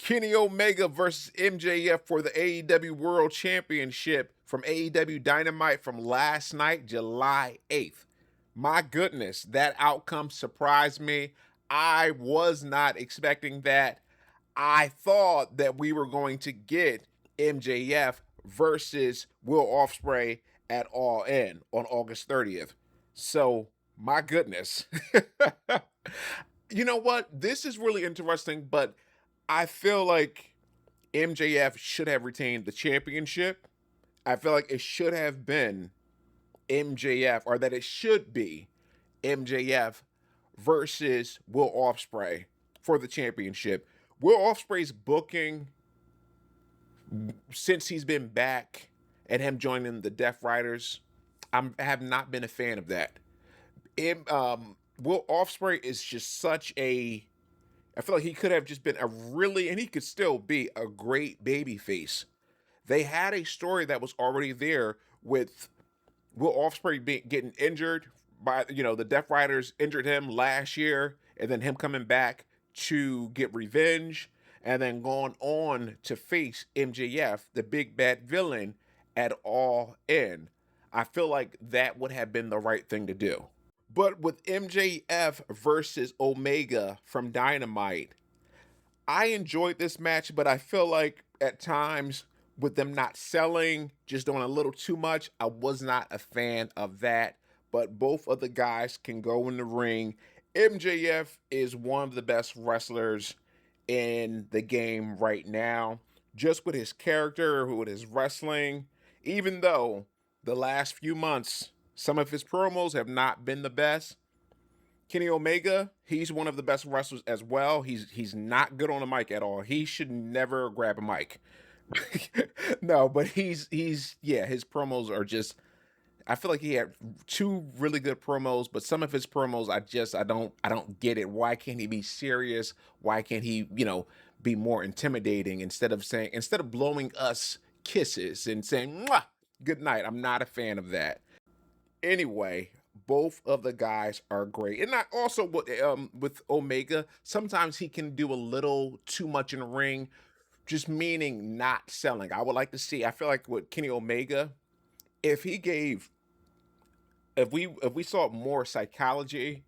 Kenny Omega versus MJF for the AEW World Championship from AEW Dynamite from last night, July 8th. My goodness, that outcome surprised me. I was not expecting that. I thought that we were going to get MJF versus Will Ospreay at All In on August 30th. So, my goodness. You know what? This is really interesting, but I feel like MJF should have retained the championship. I feel like it should have been MJF, or that it should be MJF versus Will Ospreay for the championship. Will Ospreay's booking since he's been back and him joining the Death Riders, I have not been a fan of that. Will Ospreay is just such a. I feel like he could have just been a really, and he could still be a great baby face. They had a story that was already there with Will Ospreay getting injured by, the Death Riders injured him last year, and then him coming back to get revenge, and then going on to face MJF, the big bad villain, at All In. I feel like that would have been the right thing to do. But with MJF versus Omega from Dynamite, I enjoyed this match, but I feel like at times with them not selling, just doing a little too much, I was not a fan of that. But both of the guys can go in the ring. MJF is one of the best wrestlers in the game right now, just with his character, with his wrestling, even though the last few months, some of his promos have not been the best. Kenny Omega, he's one of the best wrestlers as well. He's not good on the mic at all. He should never grab a mic. No, but his promos are just, I feel like he had two really good promos, but some of his promos I don't get it. Why can't he be serious? Why can't he, be more intimidating instead of blowing us kisses and saying "Mwah, good night"? I'm not a fan of that. Anyway, both of the guys are great. And I also with Omega, sometimes he can do a little too much in the ring, just meaning not selling. I would like to see, I feel like with Kenny Omega, if we saw more psychology,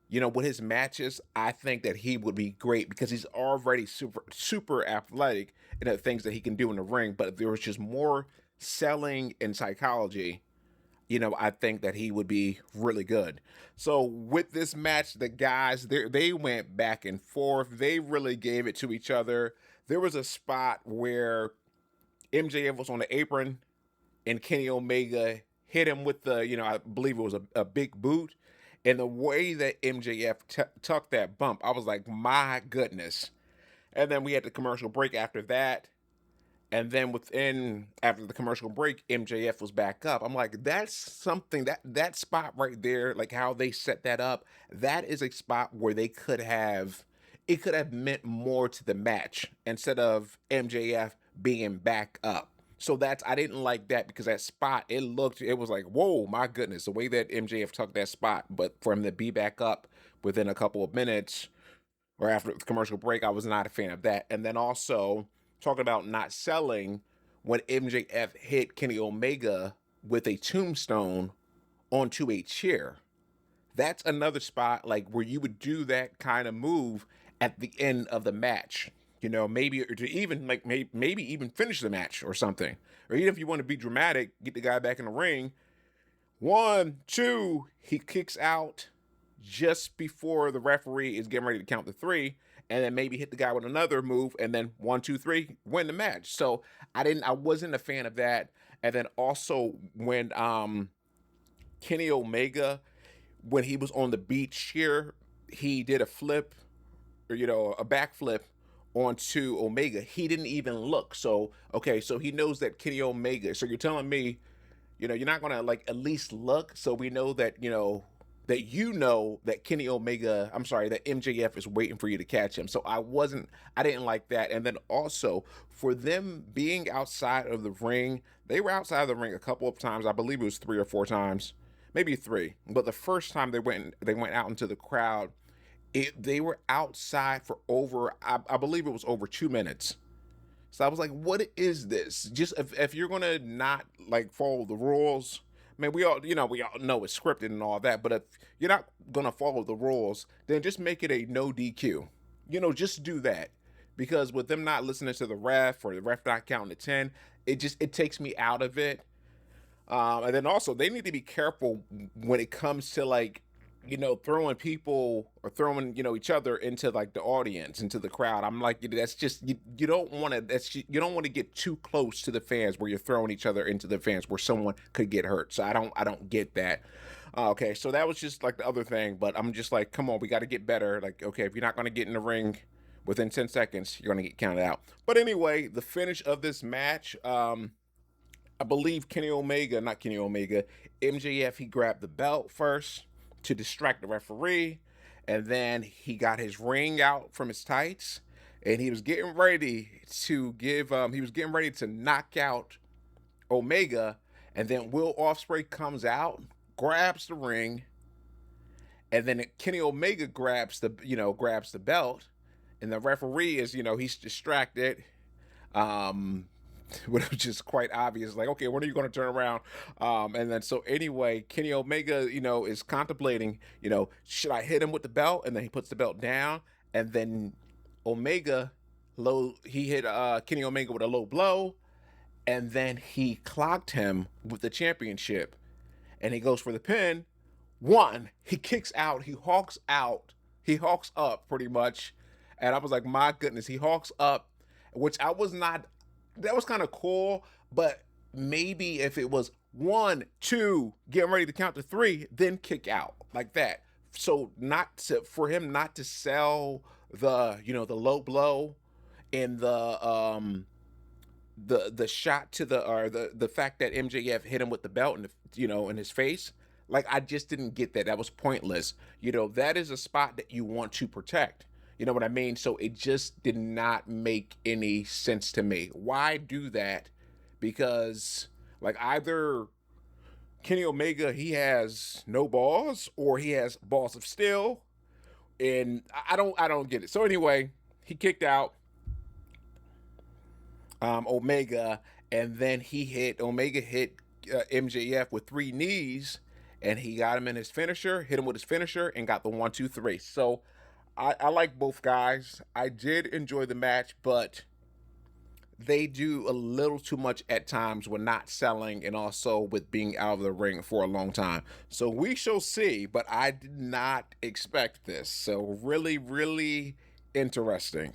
with his matches, I think that he would be great because he's already super athletic in the things that he can do in the ring. But if there was just more selling and psychology, I think that he would be really good. So with this match, the guys, they went back and forth. They really gave it to each other. There was a spot where MJF was on the apron and Kenny Omega hit him with I believe it was a big boot. And the way that MJF tucked that bump, I was like, my goodness. And then we had the commercial break after that. And then after the commercial break, MJF was back up. I'm like, that's something, that spot right there, like how they set that up, that is a spot where it could have meant more to the match instead of MJF being back up. So I didn't like that because that spot, it was like, whoa, my goodness, the way that MJF took that spot. But for him to be back up within a couple of minutes or after the commercial break, I was not a fan of that. And then also, talking about not selling, when MJF hit Kenny Omega with a tombstone onto a chair. That's another spot like where you would do that kind of move at the end of the match. Maybe or to even like maybe even finish the match or something. Or even if you want to be dramatic, get the guy back in the ring. 1, 2, he kicks out just before the referee is getting ready to count to 3. And then maybe hit the guy with another move, and then 1, 2, 3, win the match. So I wasn't a fan of that. And then also when Kenny Omega, when he was on the beach here, he did a flip, or a backflip onto Omega. He didn't even look. So okay, so he knows that Kenny Omega. So you're telling me, you're not gonna like at least look, so we know that that Kenny Omega, I'm sorry, that MJF is waiting for you to catch him. So I didn't like that. And then also for them being outside of the ring, they were outside of the ring a couple of times. I believe it was 3 or 4 times, maybe 3. But the first time they went out into the crowd, They were outside for over, I believe it was over 2 minutes. So I was like, what is this? Just if you're gonna not like follow the rules, I mean, we all know it's scripted and all that, but if you're not gonna follow the rules, then just make it a no DQ. Just do that. Because with them not listening to the ref or the ref not counting to 10, it takes me out of it. And then also they need to be careful when it comes to like, throwing people or throwing, each other into like the audience, into the crowd. I'm like, that's just you don't want to. You don't want to get too close to the fans where you're throwing each other into the fans where someone could get hurt. So I don't get that. Okay, so that was just like the other thing, but I'm just like, come on, we got to get better. Like, okay, if you're not going to get in the ring within 10 seconds, you're going to get counted out. But anyway, the finish of this match, I believe not Kenny Omega, MJF, he grabbed the belt first to distract the referee, and then he got his ring out from his tights, and he was getting ready to knock out Omega, and then Will Ospreay comes out, grabs the ring, and then Kenny Omega grabs the belt, and the referee is, he's distracted. Which is quite obvious. Like, okay, when are you going to turn around? And then so anyway, Kenny Omega, is contemplating, should I hit him with the belt? And then he puts the belt down, and then he hit Kenny Omega with a low blow, and then he clocked him with the championship, and he goes for the pin. One, he kicks out, he hawks up pretty much, and I was like, my goodness, he hawks up, which I was not. That was kind of cool, but maybe if it was 1, 2, getting ready to count to 3, then kick out like that. So for him not to sell the low blow and the shot to the fact that MJF hit him with the belt in his face. Like, I just didn't get that. That was pointless. That is a spot that you want to protect. You know what I mean? So it just did not make any sense to me. Why do that? Because like either Kenny Omega, he has no balls, or he has balls of steel, and I don't get it. So anyway, he kicked out Omega, and then Omega hit MJF with 3 knees, and he got him in his finisher, hit him with his finisher, and got the 1, 2, 3. So I like both guys. I did enjoy the match, but they do a little too much at times when not selling, and also with being out of the ring for a long time. So we shall see, but I did not expect this. So really, really interesting.